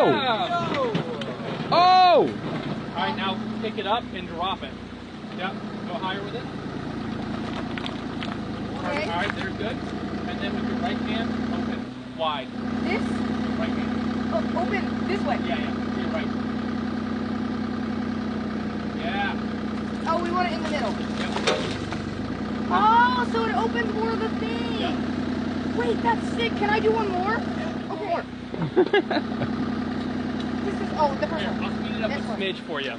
Oh! Oh! Alright, now pick it up and drop it. Yep, go higher with it. Okay. Alright, there's good. And then with your right hand, open wide. This? Right hand. Oh, open this way. Yeah, to your right. Yeah. Oh, we want it in the middle. Yep. Oh, so it opens more of the thing. Yep. Wait, that's sick. Can I do one more? Yeah, Okay. This is, oh, the first Here, one. I'll speed it up This a one. smidge for you.